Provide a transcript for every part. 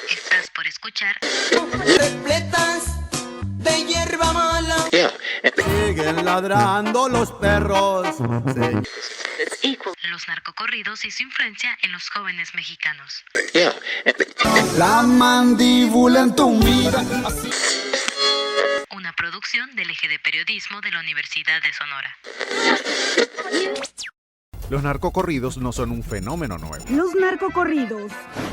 Estás por escuchar repletas de hierba mala. Siguen ladrando los perros. los narcocorridos y su influencia en los jóvenes mexicanos. La mandíbula en tu mira. Una producción del Eje de Periodismo de la Universidad de Sonora. Los narcocorridos no son un fenómeno nuevo. Los narcocorridos,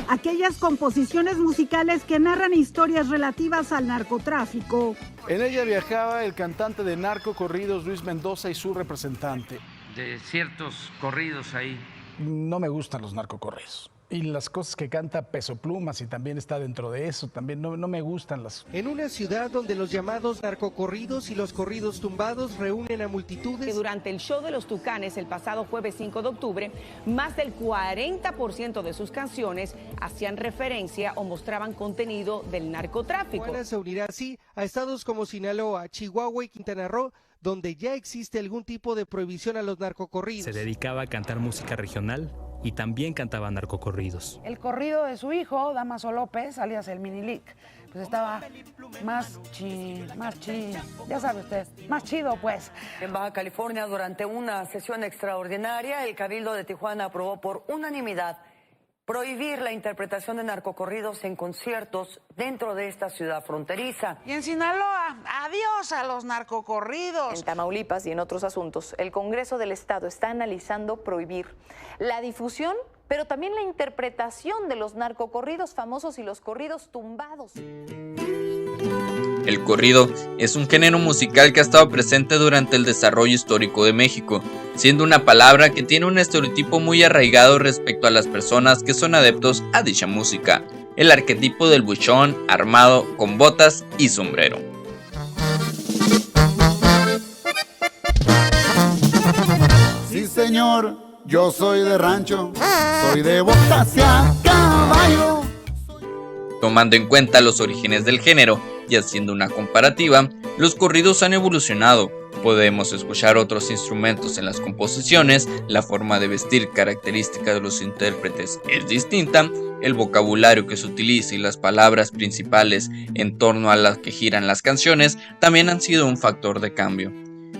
aquellas composiciones musicales que narran historias relativas al narcotráfico. En ella viajaba el cantante de narcocorridos Luis Mendoza y su representante. De ciertos corridos ahí. No me gustan los narcocorridos. Y las cosas que canta Peso Pluma, si también está dentro de eso, también no me gustan las... En una ciudad donde los llamados narcocorridos y los corridos tumbados reúnen a multitudes. Durante el show de los Tucanes el pasado jueves 5 de octubre, más del 40% de sus canciones hacían referencia o mostraban contenido del narcotráfico. Tijuana se unirá así a estados como Sinaloa, Chihuahua y Quintana Roo, donde ya existe algún tipo de prohibición a los narcocorridos. Se dedicaba a cantar música regional y también cantaba narcocorridos. El corrido de su hijo, Damaso López, alias el Minilic, pues estaba más ya sabe usted, más chido pues. En Baja California, durante una sesión extraordinaria, el Cabildo de Tijuana aprobó por unanimidad prohibir la interpretación de narcocorridos en conciertos dentro de esta ciudad fronteriza. Y en Sinaloa, adiós a los narcocorridos. En Tamaulipas y en otros asuntos, el Congreso del Estado está analizando prohibir la difusión, pero también la interpretación de los narcocorridos famosos y los corridos tumbados. El corrido es un género musical que ha estado presente durante el desarrollo histórico de México, siendo una palabra que tiene un estereotipo muy arraigado respecto a las personas que son adeptos a dicha música, el arquetipo del buchón armado con botas y sombrero. Sí, señor, yo soy de rancho, soy de botas y a caballo. Tomando en cuenta los orígenes del género y haciendo una comparativa, los corridos han evolucionado. Podemos escuchar otros instrumentos en las composiciones, la forma de vestir característica de los intérpretes es distinta, el vocabulario que se utiliza y las palabras principales en torno a las que giran las canciones también han sido un factor de cambio.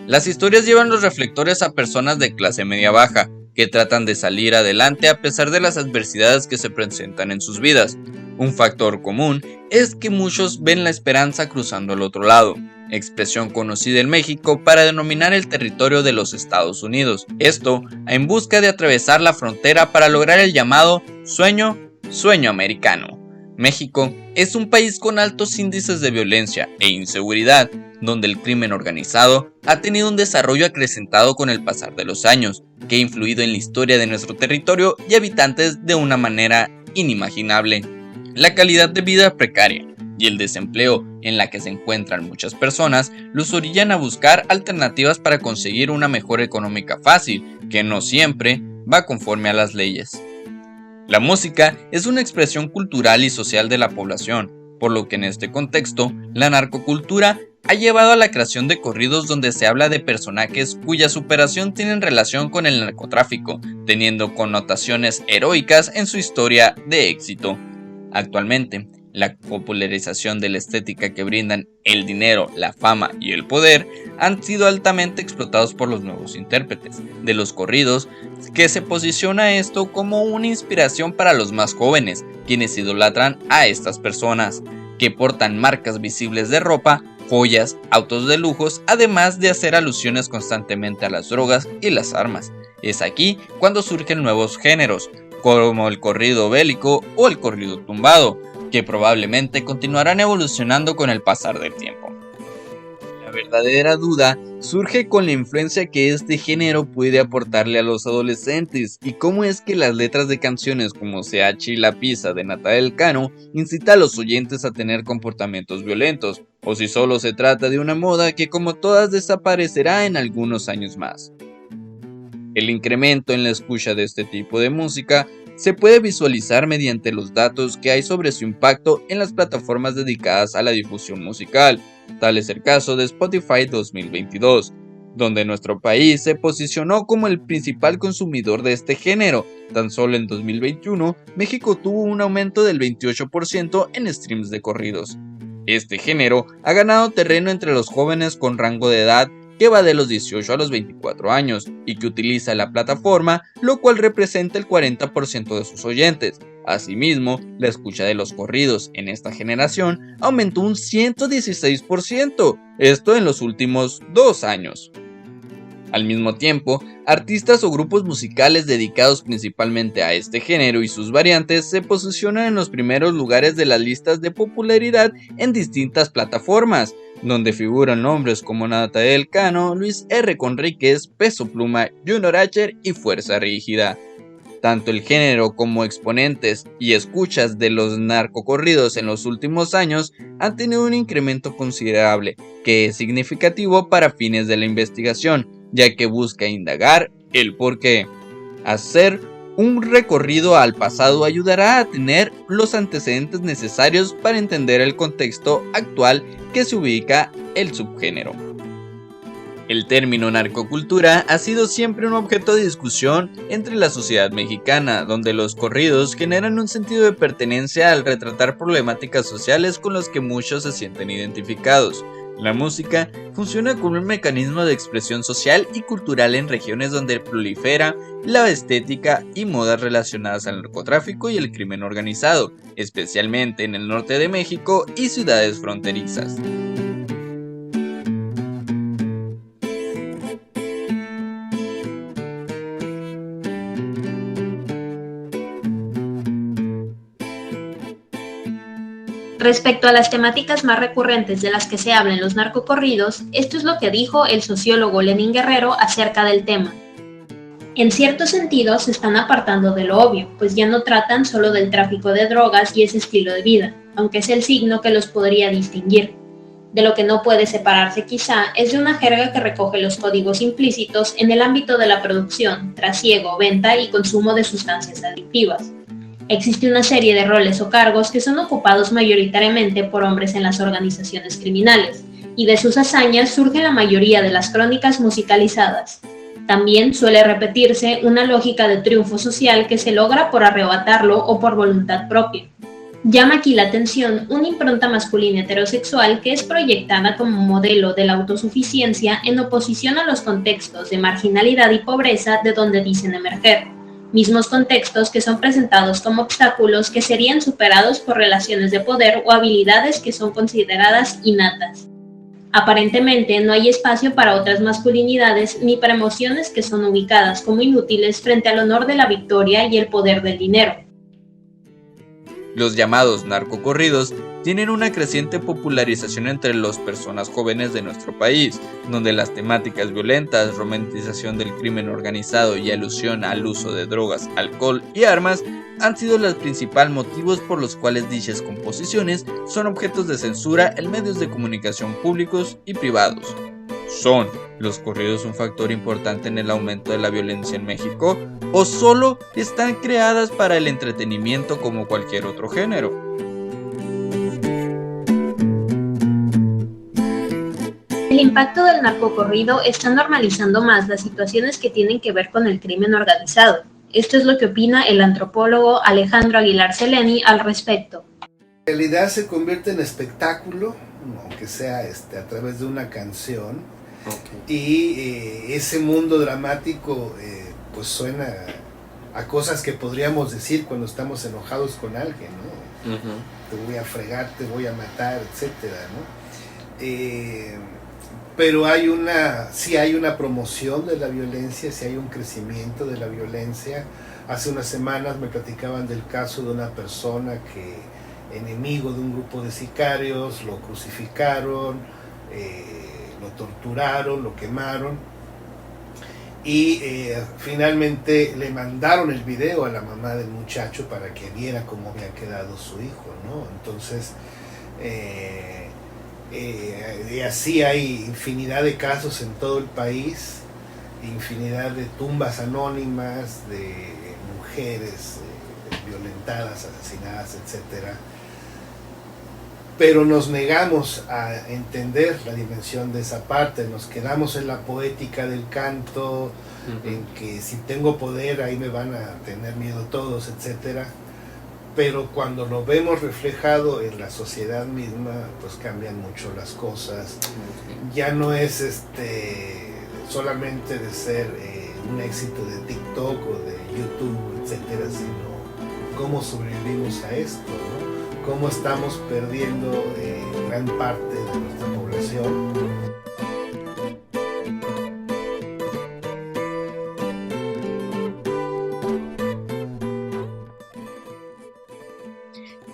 Las historias llevan los reflectores a personas de clase media baja, que tratan de salir adelante a pesar de las adversidades que se presentan en sus vidas. Un factor común es que muchos ven la esperanza cruzando al otro lado, expresión conocida en México para denominar el territorio de los Estados Unidos. Esto en busca de atravesar la frontera para lograr el llamado sueño americano. México es un país con altos índices de violencia e inseguridad, donde el crimen organizado ha tenido un desarrollo acrecentado con el pasar de los años, que ha influido en la historia de nuestro territorio y habitantes de una manera inimaginable. La calidad de vida precaria y el desempleo en la que se encuentran muchas personas los orillan a buscar alternativas para conseguir una mejora económica fácil, que no siempre va conforme a las leyes. La música es una expresión cultural y social de la población, por lo que en este contexto, la narcocultura ha llevado a la creación de corridos donde se habla de personajes cuya superación tienen relación con el narcotráfico, teniendo connotaciones heroicas en su historia de éxito. Actualmente, la popularización de la estética que brindan el dinero, la fama y el poder han sido altamente explotados por los nuevos intérpretes de los corridos, que se posiciona esto como una inspiración para los más jóvenes, quienes idolatran a estas personas, que portan marcas visibles de ropa, joyas, autos de lujos, además de hacer alusiones constantemente a las drogas y las armas. Es aquí cuando surgen nuevos géneros, como el corrido bélico o el corrido tumbado, que probablemente continuarán evolucionando con el pasar del tiempo. La verdadera duda surge con la influencia que este género puede aportarle a los adolescentes y cómo es que las letras de canciones como CH y La Pizza de Natanael Cano incita a los oyentes a tener comportamientos violentos, o si solo se trata de una moda que como todas desaparecerá en algunos años más. El incremento en la escucha de este tipo de música se puede visualizar mediante los datos que hay sobre su impacto en las plataformas dedicadas a la difusión musical. Tal es el caso de Spotify 2022, donde nuestro país se posicionó como el principal consumidor de este género. Tan solo en 2021, México tuvo un aumento del 28% en streams de corridos. Este género ha ganado terreno entre los jóvenes con rango de edad que va de los 18 a los 24 años y que utiliza la plataforma, lo cual representa el 40% de sus oyentes. Asimismo, la escucha de los corridos en esta generación aumentó un 116%, esto en los últimos 2 años. Al mismo tiempo, artistas o grupos musicales dedicados principalmente a este género y sus variantes se posicionan en los primeros lugares de las listas de popularidad en distintas plataformas, donde figuran nombres como Natanael Cano, Luis R. Conríquez, Peso Pluma, Junior H y Fuerza Rígida. Tanto el género como exponentes y escuchas de los narcocorridos en los últimos años han tenido un incremento considerable, que es significativo para fines de la investigación, ya que busca indagar el porqué. Hacer un recorrido al pasado ayudará a tener los antecedentes necesarios para entender el contexto actual que se ubica el subgénero. El término narcocultura ha sido siempre un objeto de discusión entre la sociedad mexicana, donde los corridos generan un sentido de pertenencia al retratar problemáticas sociales con las que muchos se sienten identificados. La música funciona como un mecanismo de expresión social y cultural en regiones donde prolifera la estética y modas relacionadas al narcotráfico y el crimen organizado, especialmente en el norte de México y ciudades fronterizas. Respecto a las temáticas más recurrentes de las que se habla en los narcocorridos, esto es lo que dijo el sociólogo Lenín Guerrero acerca del tema. En cierto sentido se están apartando de lo obvio, pues ya no tratan solo del tráfico de drogas y ese estilo de vida, aunque es el signo que los podría distinguir. De lo que no puede separarse quizá es de una jerga que recoge los códigos implícitos en el ámbito de la producción, trasiego, venta y consumo de sustancias adictivas. Existe una serie de roles o cargos que son ocupados mayoritariamente por hombres en las organizaciones criminales, y de sus hazañas surge la mayoría de las crónicas musicalizadas. También suele repetirse una lógica de triunfo social que se logra por arrebatarlo o por voluntad propia. Llama aquí la atención una impronta masculina heterosexual que es proyectada como modelo de la autosuficiencia en oposición a los contextos de marginalidad y pobreza de donde dicen emerger. Mismos contextos que son presentados como obstáculos que serían superados por relaciones de poder o habilidades que son consideradas innatas. Aparentemente no hay espacio para otras masculinidades ni para emociones que son ubicadas como inútiles frente al honor de la victoria y el poder del dinero. Los llamados narcocorridos tienen una creciente popularización entre las personas jóvenes de nuestro país, donde las temáticas violentas, romantización del crimen organizado y alusión al uso de drogas, alcohol y armas han sido los principales motivos por los cuales dichas composiciones son objetos de censura en medios de comunicación públicos y privados. ¿Son los corridos un factor importante en el aumento de la violencia en México o solo están creadas para el entretenimiento como cualquier otro género? El impacto del narcocorrido está normalizando más las situaciones que tienen que ver con el crimen organizado. Esto es lo que opina el antropólogo Alejandro Aguilar Seleni al respecto. En realidad se convierte en espectáculo, aunque sea a través de una canción. Y ese mundo dramático pues suena a cosas que podríamos decir cuando estamos enojados con alguien, ¿no? Te voy a fregar, te voy a matar, etcétera, ¿no? Pero sí hay una promoción de la violencia, sí hay un crecimiento de la violencia. Hace unas semanas me platicaban del caso de una persona que, enemigo de un grupo de sicarios, lo crucificaron, lo torturaron, lo quemaron y finalmente le mandaron el video a la mamá del muchacho para que viera cómo había quedado su hijo, ¿no? Entonces, y así hay infinidad de casos en todo el país, infinidad de tumbas anónimas de mujeres violentadas, asesinadas, etcétera. pero nos negamos a entender la dimensión de esa parte, nos quedamos en la poética del canto, en que si tengo poder ahí me van a tener miedo todos, etcétera. Pero cuando lo vemos reflejado en la sociedad misma, pues cambian mucho las cosas. Ya no es solamente de ser un éxito de TikTok o de YouTube, etcétera, sino cómo sobrevivimos a esto, ¿no? Cómo estamos perdiendo gran parte de nuestra población.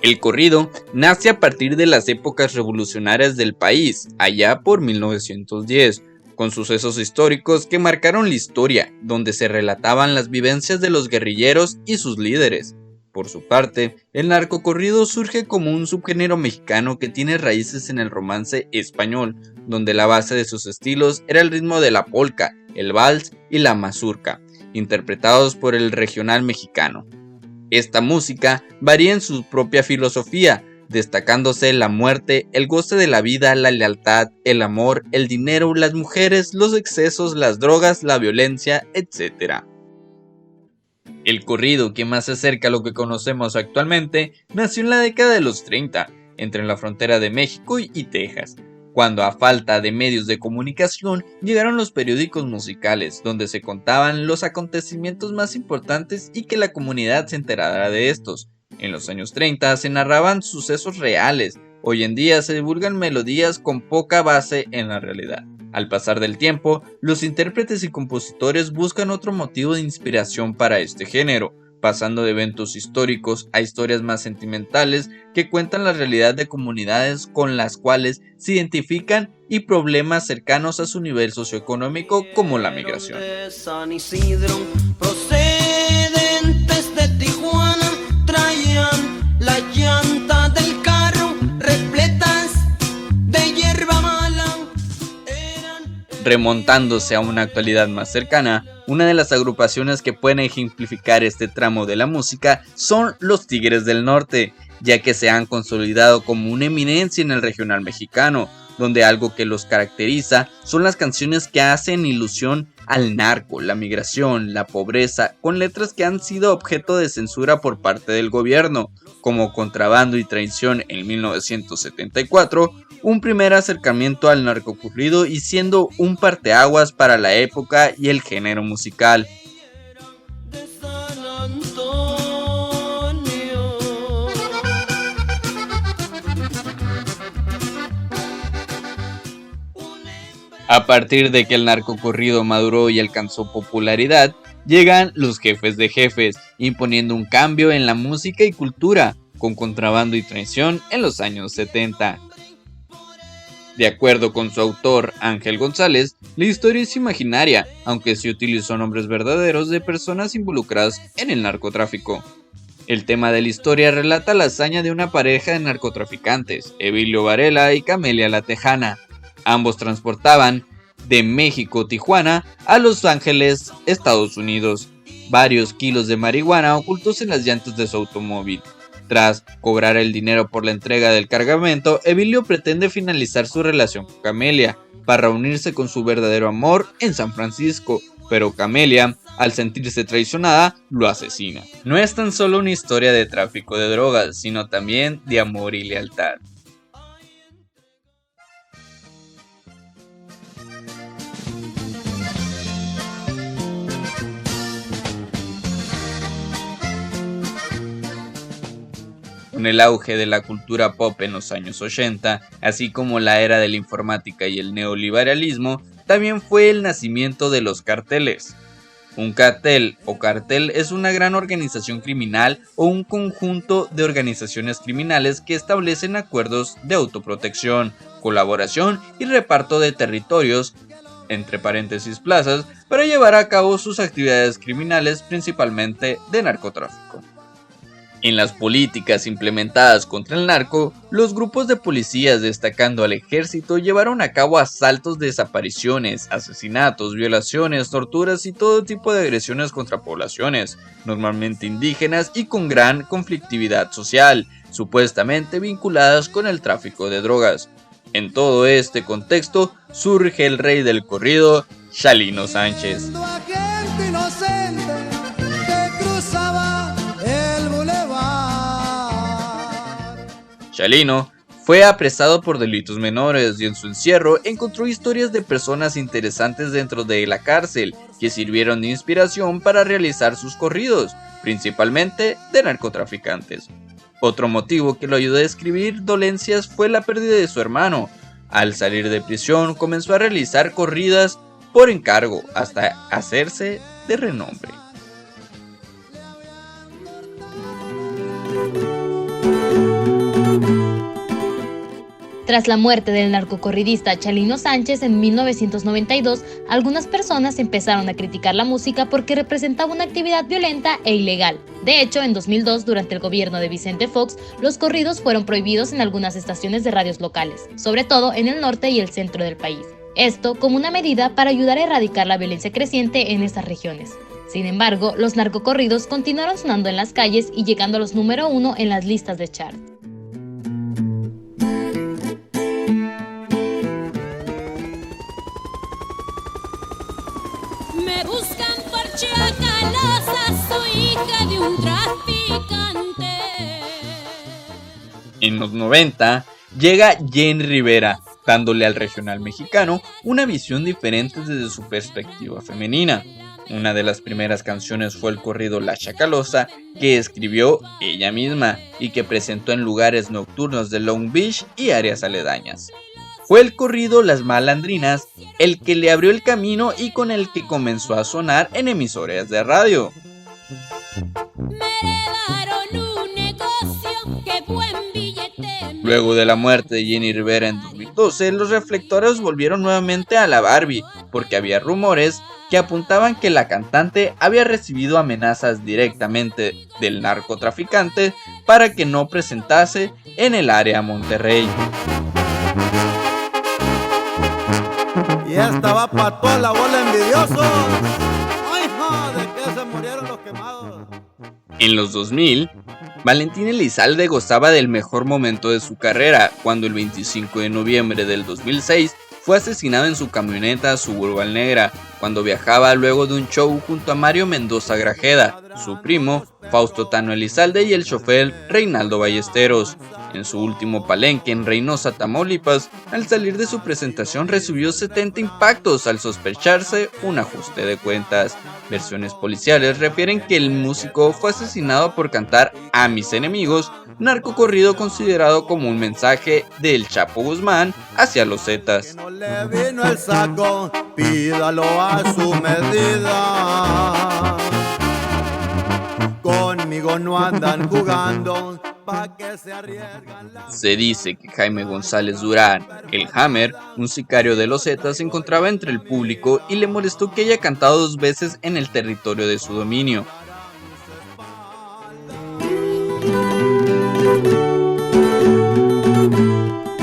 El corrido nace a partir de las épocas revolucionarias del país, allá por 1910, con sucesos históricos que marcaron la historia, donde se relataban las vivencias de los guerrilleros y sus líderes. Por su parte, el narcocorrido surge como un subgénero mexicano que tiene raíces en el romance español, donde la base de sus estilos era el ritmo de la polka, el vals y la mazurca, interpretados por el regional mexicano. Esta música varía en su propia filosofía, destacándose la muerte, el goce de la vida, la lealtad, el amor, el dinero, las mujeres, los excesos, las drogas, la violencia, etc. El corrido, que más se acerca a lo que conocemos actualmente, nació en la década de los 30, entre la frontera de México y Texas, cuando a falta de medios de comunicación llegaron los periódicos musicales, donde se contaban los acontecimientos más importantes y que la comunidad se enterara de estos. En los años 30 se narraban sucesos reales, hoy en día se divulgan melodías con poca base en la realidad. Al pasar del tiempo, los intérpretes y compositores buscan otro motivo de inspiración para este género, pasando de eventos históricos a historias más sentimentales que cuentan la realidad de comunidades con las cuales se identifican y problemas cercanos a su nivel socioeconómico como la migración. San Isidro, procedentes de Tijuana, traían la llanta del carro repletas de hierba mala. Remontándose a una actualidad más cercana, una de las agrupaciones que pueden ejemplificar este tramo de la música son los Tigres del Norte, ya que se han consolidado como una eminencia en el regional mexicano, donde algo que los caracteriza son las canciones que hacen ilusión al narco, la migración, la pobreza, con letras que han sido objeto de censura por parte del gobierno, como Contrabando y Traición en 1974, un primer acercamiento al narcocorrido y siendo un parteaguas para la época y el género musical. A partir de que el narcocorrido maduró y alcanzó popularidad, llegan los Jefes de Jefes, imponiendo un cambio en la música y cultura, con Contrabando y Traición en los años 70. De acuerdo con su autor, Ángel González, la historia es imaginaria, aunque sí utilizó nombres verdaderos de personas involucradas en el narcotráfico. El tema de la historia relata la hazaña de una pareja de narcotraficantes, Evilio Varela y Camelia la Tejana. Ambos transportaban de México, Tijuana, a Los Ángeles, Estados Unidos, varios kilos de marihuana ocultos en las llantas de su automóvil. Tras cobrar el dinero por la entrega del cargamento, Evilio pretende finalizar su relación con Camelia para reunirse con su verdadero amor en San Francisco, pero Camelia, al sentirse traicionada, lo asesina. No es tan solo una historia de tráfico de drogas, sino también de amor y lealtad. Con el auge de la cultura pop en los años 80, así como la era de la informática y el neoliberalismo, también fue el nacimiento de los carteles. Un cartel o cartel es una gran organización criminal o un conjunto de organizaciones criminales que establecen acuerdos de autoprotección, colaboración y reparto de territorios, entre paréntesis plazas, para llevar a cabo sus actividades criminales, principalmente de narcotráfico. En las políticas implementadas contra el narco, los grupos de policías, destacando al ejército, llevaron a cabo asaltos, desapariciones, asesinatos, violaciones, torturas y todo tipo de agresiones contra poblaciones, normalmente indígenas y con gran conflictividad social, supuestamente vinculadas con el tráfico de drogas. En todo este contexto surge el rey del corrido, Chalino Sánchez. Chalino fue apresado por delitos menores y en su encierro encontró historias de personas interesantes dentro de la cárcel que sirvieron de inspiración para realizar sus corridos, principalmente de narcotraficantes. Otro motivo que lo ayudó a escribir dolencias fue la pérdida de su hermano. Al salir de prisión comenzó a realizar corridas por encargo hasta hacerse de renombre. Tras la muerte del narcocorridista Chalino Sánchez en 1992, algunas personas empezaron a criticar la música porque representaba una actividad violenta e ilegal. De hecho, en 2002, durante el gobierno de Vicente Fox, los corridos fueron prohibidos en algunas estaciones de radios locales, sobre todo en el norte y el centro del país. Esto como una medida para ayudar a erradicar la violencia creciente en estas regiones. Sin embargo, los narcocorridos continuaron sonando en las calles y llegando a los número 1 en las listas de chart. Me buscan por chacalosa, soy hija de un traficante. En los 90 llega Jenny Rivera, dándole al regional mexicano una visión diferente desde su perspectiva femenina. Una de las primeras canciones fue el corrido La Chacalosa, que escribió ella misma y que presentó en lugares nocturnos de Long Beach y áreas aledañas. Fue el corrido Las Malandrinas el que le abrió el camino y con el que comenzó a sonar en emisoras de radio. Luego de la muerte de Jenny Rivera en 2012, los reflectores volvieron nuevamente a la Barbie, porque había rumores que apuntaban que la cantante había recibido amenazas directamente del narcotraficante para que no presentase en el área Monterrey. Y esta va para toda la bola envidiosos. Ay, no, de que se murieron los quemados. En los 2000, Valentín Elizalde gozaba del mejor momento de su carrera cuando el 25 de noviembre del 2006 fue asesinado en su camioneta Suburban negra cuando viajaba luego de un show junto a Mario Mendoza Grajeda, su primo Fausto Tano Elizalde y el chofer Reinaldo Ballesteros. En su último palenque en Reynosa, Tamaulipas, al salir de su presentación recibió 70 impactos al sospecharse un ajuste de cuentas. Versiones policiales refieren que el músico fue asesinado por cantar A mis enemigos, narcocorrido considerado como un mensaje del Chapo Guzmán hacia los Zetas. No le vino el saco, pídalo a su medida. Conmigo no andan jugando. Se dice que Jaime González Durán, el Hammer, un sicario de los Zetas, se encontraba entre el público y le molestó que haya cantado 2 veces en el territorio de su dominio.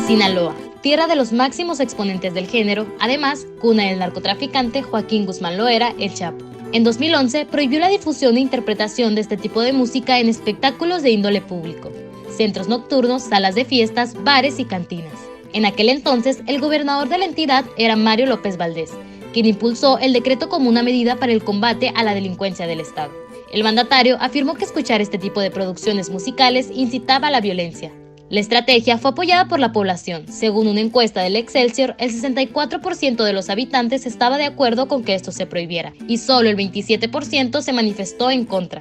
Sinaloa, tierra de los máximos exponentes del género, además, cuna del narcotraficante Joaquín Guzmán Loera, el Chapo. En 2011 prohibió la difusión e interpretación de este tipo de música en espectáculos de índole público, centros nocturnos, salas de fiestas, bares y cantinas. En aquel entonces, el gobernador de la entidad era Mario López Valdés, quien impulsó el decreto como una medida para el combate a la delincuencia del Estado. El mandatario afirmó que escuchar este tipo de producciones musicales incitaba a la violencia. La estrategia fue apoyada por la población. Según una encuesta del Excelsior, el 64% de los habitantes estaba de acuerdo con que esto se prohibiera, y solo el 27% se manifestó en contra.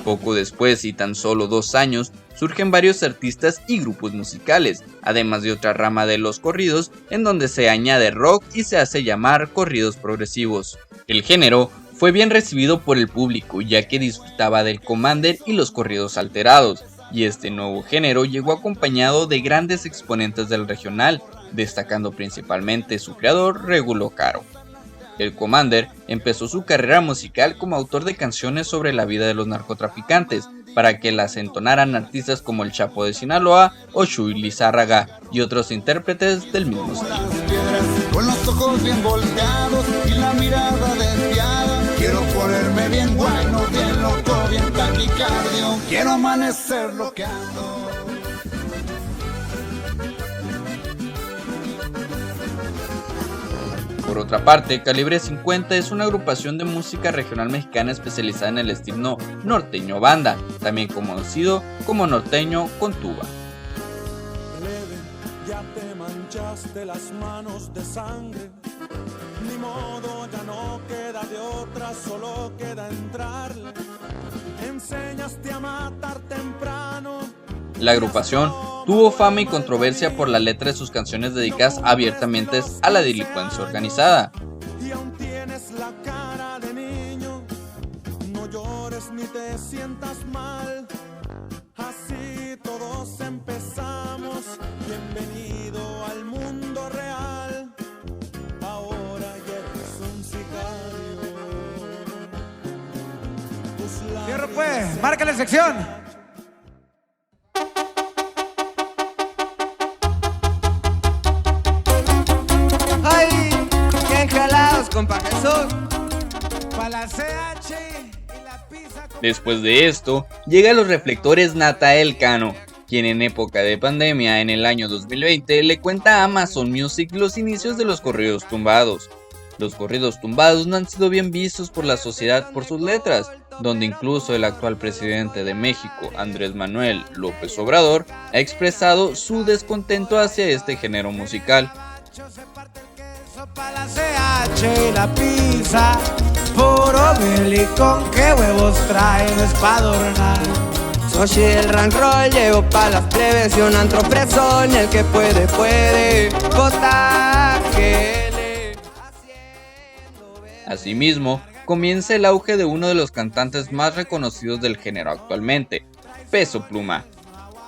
Poco después y tan solo 2 años, surgen varios artistas y grupos musicales, además de otra rama de los corridos, en donde se añade rock y se hace llamar corridos progresivos. El género fue bien recibido por el público, ya que disfrutaba del Commander y los corridos alterados, y este nuevo género llegó acompañado de grandes exponentes del regional, destacando principalmente su creador, Regulo Caro. El Commander empezó su carrera musical como autor de canciones sobre la vida de los narcotraficantes, para que las entonaran artistas como el Chapo de Sinaloa o Chuy Lizárraga y otros intérpretes del mismo estilo. Con los ojos bien volteados y la mirada desviada, quiero ponerme bien bueno, bien loco, bien taquicardio, quiero amanecer loqueando. Por otra parte, Calibre 50 es una agrupación de música regional mexicana especializada en el estilo norteño banda, también conocido como norteño con tuba. Ya te manchaste las manos de sangre, ni modo, ya no queda de otra, solo queda entrarle. Enseñaste a matar temprano. La agrupación tuvo fama y controversia por la letra de sus canciones dedicadas abiertamente a la delincuencia organizada. Y aún tienes la cara de niño, no llores ni te sientas mal. Así todos empezamos, bienvenido al mundo real. Ahora ya eres un sicario. Cierro pues, marca la sección. Ay, qué jalados, compa Jesús. Pa' la CH y la pizza. Después de esto, llega a los reflectores Natael Cano, quien en época de pandemia en el año 2020 le cuenta a Amazon Music los inicios de los corridos tumbados. Los corridos tumbados no han sido bien vistos por la sociedad por sus letras, donde incluso el actual presidente de México, Andrés Manuel López Obrador, ha expresado su descontento hacia este género musical. Pa' la CH y la pizza, puro Billy, con qué huevos trae, no es pa' adornar. Soy el rank roll, llevo pa' las plebes y un antro presón, el que puede, potaje. Asimismo, comienza el auge de uno de los cantantes más reconocidos del género actualmente, Peso Pluma.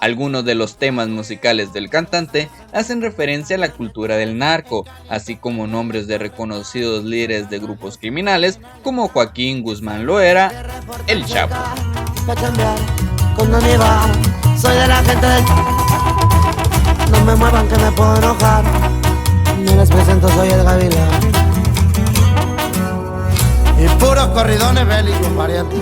Algunos de los temas musicales del cantante hacen referencia a la cultura del narco, así como nombres de reconocidos líderes de grupos criminales como Joaquín Guzmán Loera, El Chapo. Soy de la gente del... No me muevan que me puedo enojar. Ni les presento, soy el Gavilán. Y puros corridones bélicos, variantes.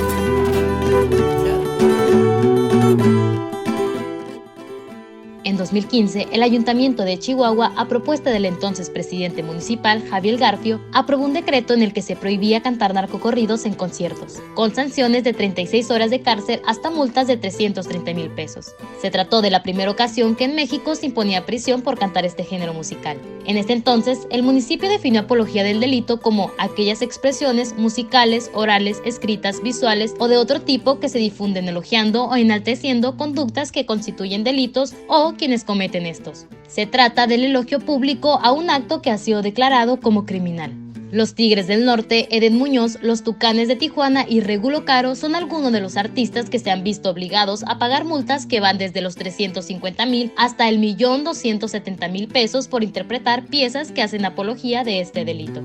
En 2015, el Ayuntamiento de Chihuahua, a propuesta del entonces presidente municipal, Javier Garfio, aprobó un decreto en el que se prohibía cantar narcocorridos en conciertos, con sanciones de 36 horas de cárcel hasta multas de 330,000 pesos. Se trató de la primera ocasión que en México se imponía prisión por cantar este género musical. En este entonces, el municipio definió apología del delito como aquellas expresiones musicales, orales, escritas, visuales o de otro tipo que se difunden elogiando o enalteciendo conductas que constituyen delitos o quienes cometen estos. Se trata del elogio público a un acto que ha sido declarado como criminal. Los Tigres del Norte, Eden Muñoz, los Tucanes de Tijuana y Regulo Caro son algunos de los artistas que se han visto obligados a pagar multas que van desde los 350,000 hasta el 1,270,000 pesos por interpretar piezas que hacen apología de este delito.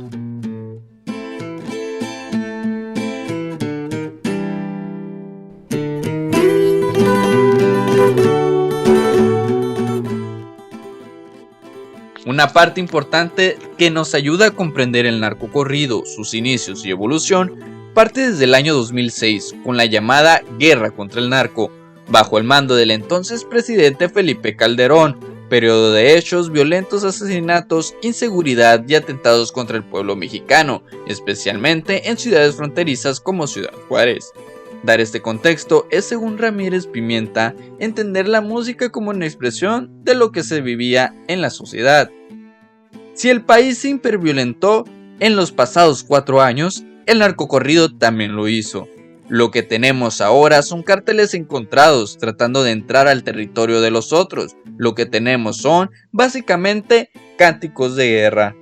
Una parte importante que nos ayuda a comprender el narcocorrido, sus inicios y evolución, parte desde el año 2006 con la llamada Guerra contra el Narco, bajo el mando del entonces presidente Felipe Calderón, periodo de hechos violentos, asesinatos, inseguridad y atentados contra el pueblo mexicano, especialmente en ciudades fronterizas como Ciudad Juárez. Dar este contexto es, según Ramírez Pimienta, entender la música como una expresión de lo que se vivía en la sociedad. Si el país se hiperviolentó en los pasados 4 años, el narcocorrido también lo hizo. Lo que tenemos ahora son cárteles encontrados tratando de entrar al territorio de los otros. Lo que tenemos son, básicamente, cánticos de guerra.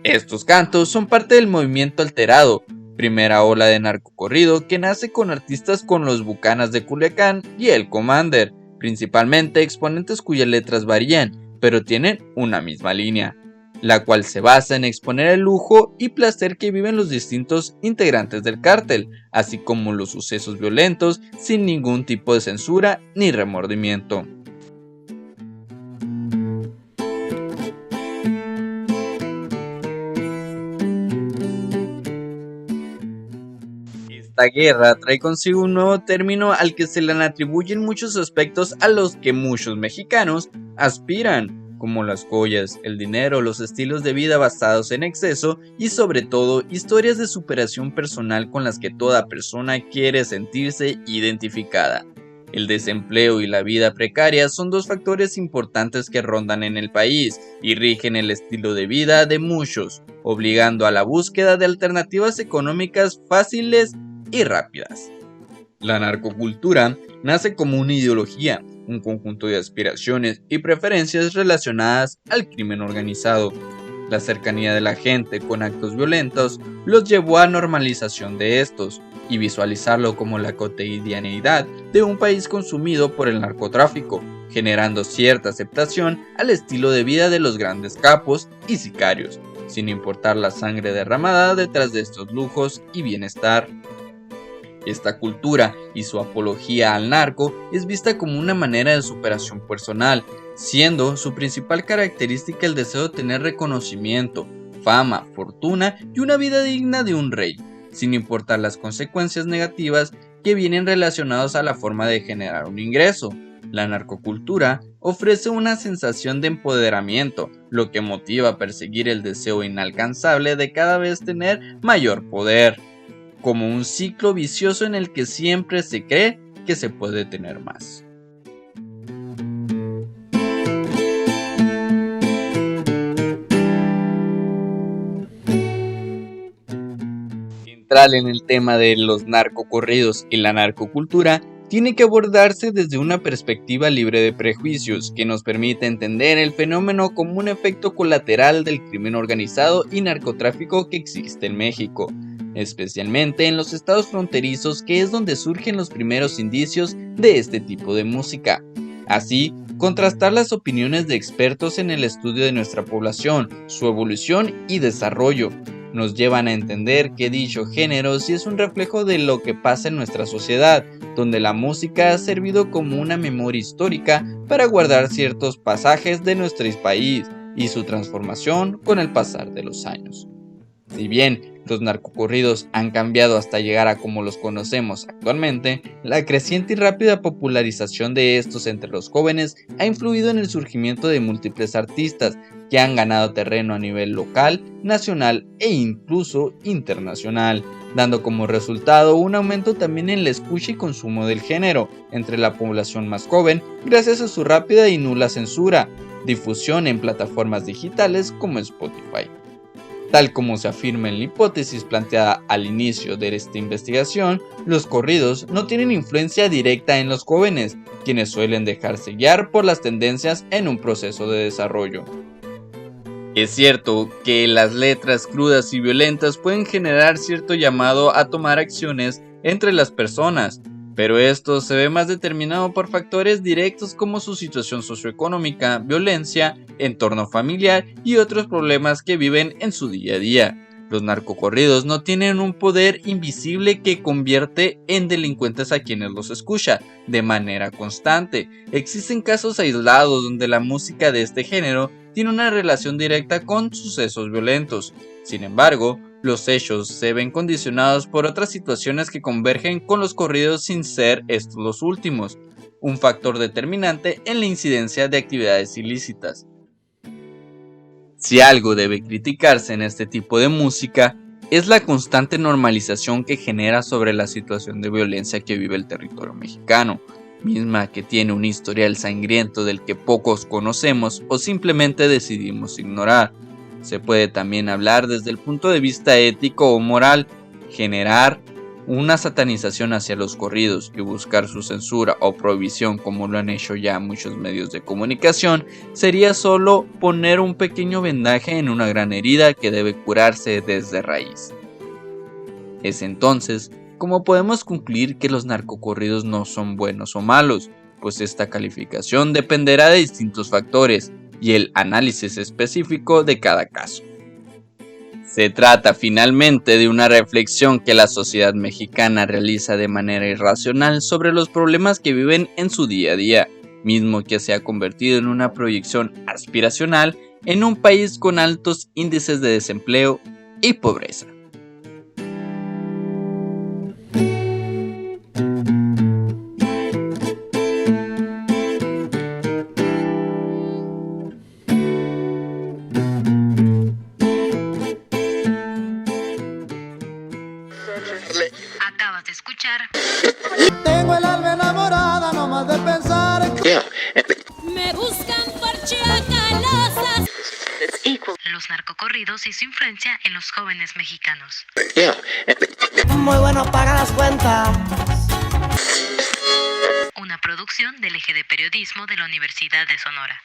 Estos cantos son parte del movimiento alterado, primera ola de narcocorrido que nace con artistas con los Bucanas de Culiacán y el Commander, principalmente exponentes cuyas letras varían, pero tienen una misma línea, la cual se basa en exponer el lujo y placer que viven los distintos integrantes del cártel, así como los sucesos violentos sin ningún tipo de censura ni remordimiento. Esta guerra trae consigo un nuevo término al que se le atribuyen muchos aspectos a los que muchos mexicanos aspiran, como las joyas, el dinero, los estilos de vida basados en exceso y sobre todo historias de superación personal con las que toda persona quiere sentirse identificada. El desempleo y la vida precaria son dos factores importantes que rondan en el país y rigen el estilo de vida de muchos, obligando a la búsqueda de alternativas económicas fáciles y rápidas. La narcocultura nace como una ideología, un conjunto de aspiraciones y preferencias relacionadas al crimen organizado. La cercanía de la gente con actos violentos los llevó a normalización de estos y visualizarlo como la cotidianeidad de un país consumido por el narcotráfico, generando cierta aceptación al estilo de vida de los grandes capos y sicarios, sin importar la sangre derramada detrás de estos lujos y bienestar. Esta cultura y su apología al narco es vista como una manera de superación personal, siendo su principal característica el deseo de tener reconocimiento, fama, fortuna y una vida digna de un rey, sin importar las consecuencias negativas que vienen relacionadas a la forma de generar un ingreso. La narcocultura ofrece una sensación de empoderamiento, lo que motiva a perseguir el deseo inalcanzable de cada vez tener mayor poder, como un ciclo vicioso en el que siempre se cree que se puede tener más. Entrar en el tema de los narcocorridos y la narcocultura tiene que abordarse desde una perspectiva libre de prejuicios que nos permite entender el fenómeno como un efecto colateral del crimen organizado y narcotráfico que existe en México, especialmente en los estados fronterizos, que es donde surgen los primeros indicios de este tipo de música. Así, contrastar las opiniones de expertos en el estudio de nuestra población, su evolución y desarrollo, nos llevan a entender que dicho género sí es un reflejo de lo que pasa en nuestra sociedad, donde la música ha servido como una memoria histórica para guardar ciertos pasajes de nuestro país y su transformación con el pasar de los años. Si bien los narcocorridos han cambiado hasta llegar a como los conocemos actualmente, la creciente y rápida popularización de estos entre los jóvenes ha influido en el surgimiento de múltiples artistas que han ganado terreno a nivel local, nacional e incluso internacional, dando como resultado un aumento también en la escucha y consumo del género entre la población más joven gracias a su rápida y nula censura, difusión en plataformas digitales como Spotify. Tal como se afirma en la hipótesis planteada al inicio de esta investigación, los corridos no tienen influencia directa en los jóvenes, quienes suelen dejarse guiar por las tendencias en un proceso de desarrollo. Es cierto que las letras crudas y violentas pueden generar cierto llamado a tomar acciones entre las personas, pero esto se ve más determinado por factores directos como su situación socioeconómica, violencia, entorno familiar y otros problemas que viven en su día a día. Los narcocorridos no tienen un poder invisible que convierte en delincuentes a quienes los escucha de manera constante. Existen casos aislados donde la música de este género tiene una relación directa con sucesos violentos. Sin embargo, los hechos se ven condicionados por otras situaciones que convergen con los corridos sin ser estos los últimos, un factor determinante en la incidencia de actividades ilícitas. Si algo debe criticarse en este tipo de música, es la constante normalización que genera sobre la situación de violencia que vive el territorio mexicano, misma que tiene un historial sangriento del que pocos conocemos o simplemente decidimos ignorar. Se puede también hablar desde el punto de vista ético o moral, generar una satanización hacia los corridos y buscar su censura o prohibición como lo han hecho ya muchos medios de comunicación, sería solo poner un pequeño vendaje en una gran herida que debe curarse desde raíz. Es entonces como podemos concluir que los narcocorridos no son buenos o malos, pues esta calificación dependerá de distintos factores y el análisis específico de cada caso. Se trata finalmente de una reflexión que la sociedad mexicana realiza de manera irracional sobre los problemas que viven en su día a día, mismo que se ha convertido en una proyección aspiracional en un país con altos índices de desempleo y pobreza. Acabas de escuchar. Tengo el alma enamorada nomás de pensar. Me buscan por chacalosas. Los narcocorridos y su influencia en los jóvenes mexicanos. Muy bueno para las cuentas. Una producción del Eje de Periodismo de la Universidad de Sonora.